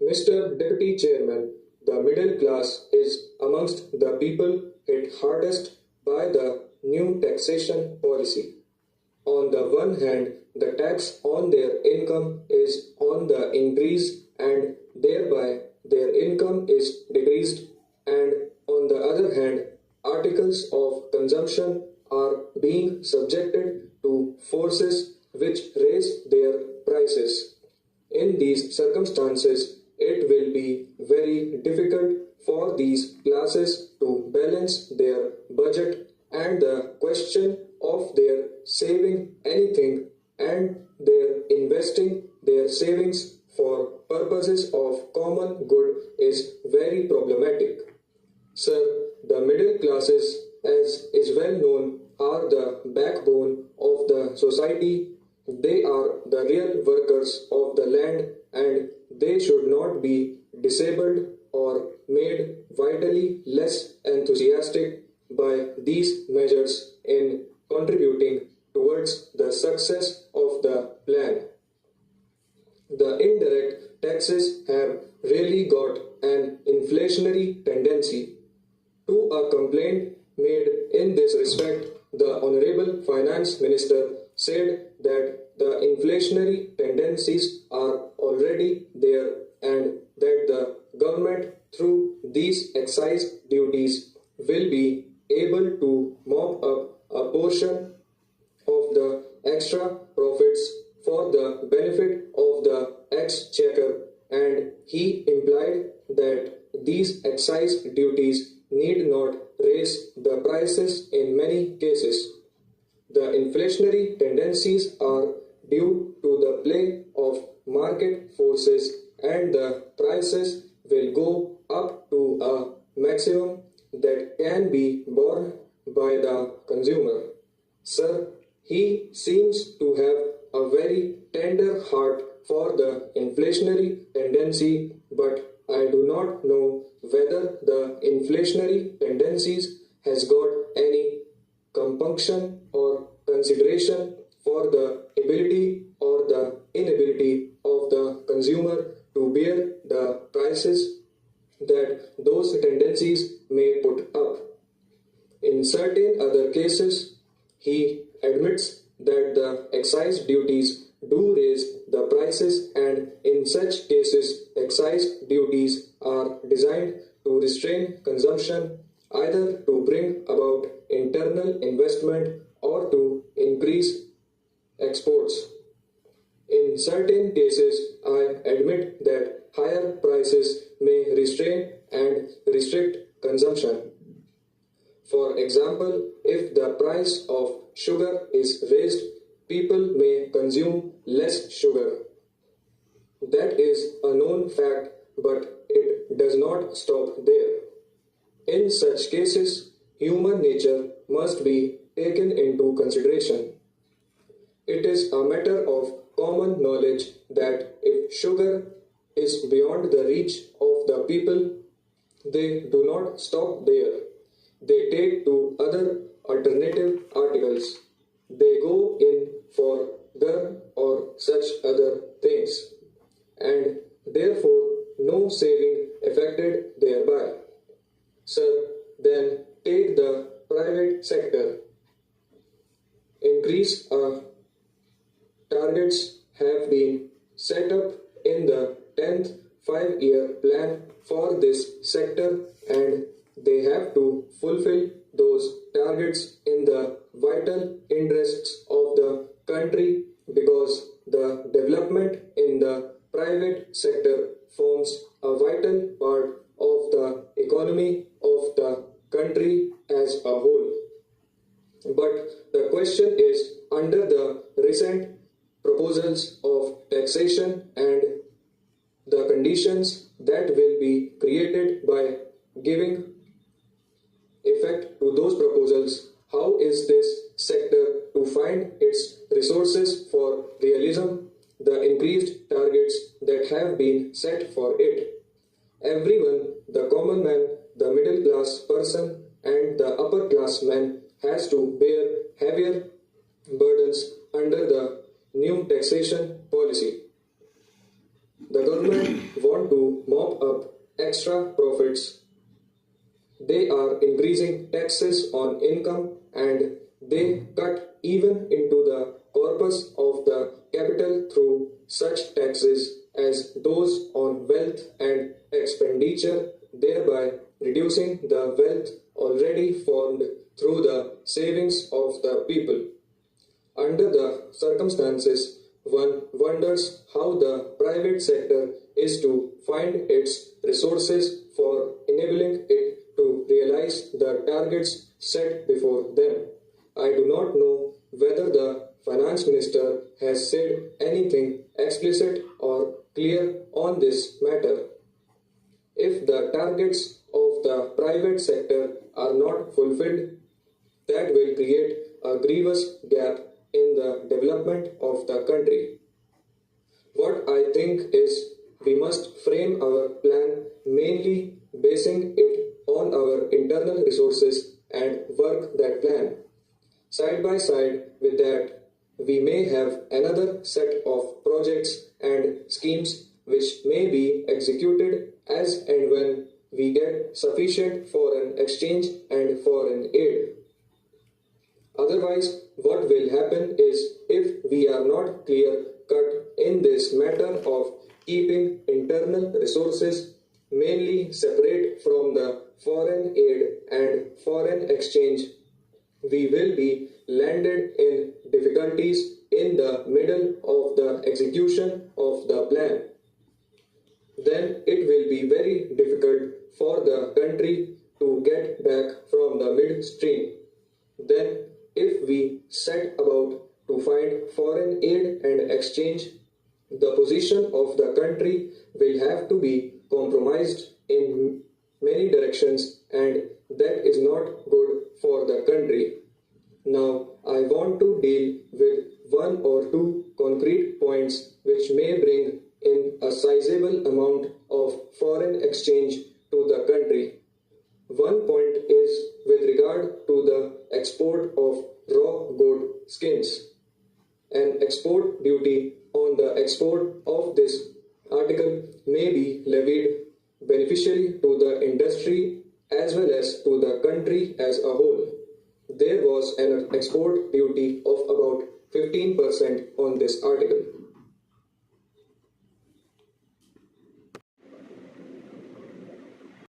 Mr. Deputy Chairman, the middle class is amongst the people hit hardest by the new taxation policy. On the one hand, the tax on their income is on the increase and thereby their income is decreased, and on the other hand, articles of consumption are being subjected to forces which raise their prices. In these circumstances, it will be very difficult for these classes to balance their budget, and the question of their saving anything and their investing their savings for purposes of common good is very problematic. Sir, the middle classes, as is well known, are the backbone of the society. They are the real workers of the land, and they should not be disabled or made vitally less enthusiastic by these measures in contributing towards the success of the plan. The indirect taxes have really got an inflationary tendency. To a complaint made in this respect, the Honorable Finance Minister said that the inflationary tendencies are already there and that the government through these excise duties will be able to mop up a portion of the extra profits for the benefit of the exchequer, and he implied that these excise duties need not raise the prices in many cases. The inflationary tendencies are due to the play of market forces, and the prices will go up to a maximum that can be borne by the consumer. Sir, he seems to have a very tender heart for the inflationary tendency, but I do not know whether the inflationary tendencies has got any compunction or consideration for the ability or the inability of the consumer to bear the prices that those tendencies may put up. In certain other cases, he admits that the excise duties do raise the prices, and in such cases, excise duties are designed to restrain consumption, either to bring about internal investment or to increase exports. In certain cases, I admit that higher prices may restrain and restrict consumption. For example, if the price of sugar is raised, people may consume less sugar. That is a known fact, but it does not stop there. In such cases, human nature must be taken into consideration. It is a matter of common knowledge that if sugar is beyond the reach of the people, they do not stop there. They take to other alternative articles. They go in for gur or such other things, and therefore no saving effected thereby. Sir, then take the private sector. Increase targets have been set up in the 10th 5-year plan for this sector, and they have to fulfill those targets in the vital interests of the country, because the development in the private sector forms a vital part of the economy of the country as a whole. But the question is, under the recent proposals of taxation and the conditions that will be created by giving effect to those proposals, how is this sector to find its resources for realism, the increased targets that have been set for it? Everyone, the common man, the middle class person, and the upper class man, has to bear heavier burdens under the new taxation policy. The government want want to mop up extra profits. They are increasing taxes on income and they cut even into the corpus of the capital through such taxes as those on wealth and expenditure, thereby reducing the wealth already formed through the savings of the people. Under the circumstances, one wonders how the private sector is to find its resources for enabling it to realize the targets set before them. I do not know whether the finance minister has said anything explicit or clear on this matter. If the targets of the private sector are not fulfilled, that will create a grievous gap in the development of the country. What I think is we must frame our plan mainly basing it on our internal resources and work that plan. Side by side with that, we may have another set of projects and schemes which may be executed as and when we get sufficient foreign exchange and foreign aid. Otherwise, what will happen is if we are not clear cut in this matter of keeping internal resources mainly separate from the foreign aid and foreign exchange, we will be landed in difficulties in the middle of the execution of the plan. Then it will be very difficult for the country to get back from the midstream. Then if we set about to find foreign aid and exchange, the position of the country will have to be compromised in many directions, and that is not good for the country. Now, I want to deal with one or two concrete points which may bring in a sizable amount of foreign exchange to the country. One point is with regard to the export of raw goat skins. An export duty on the export of this article may be levied beneficially to the industry as well as to the country as a whole. There was an export duty of about 15% on this article.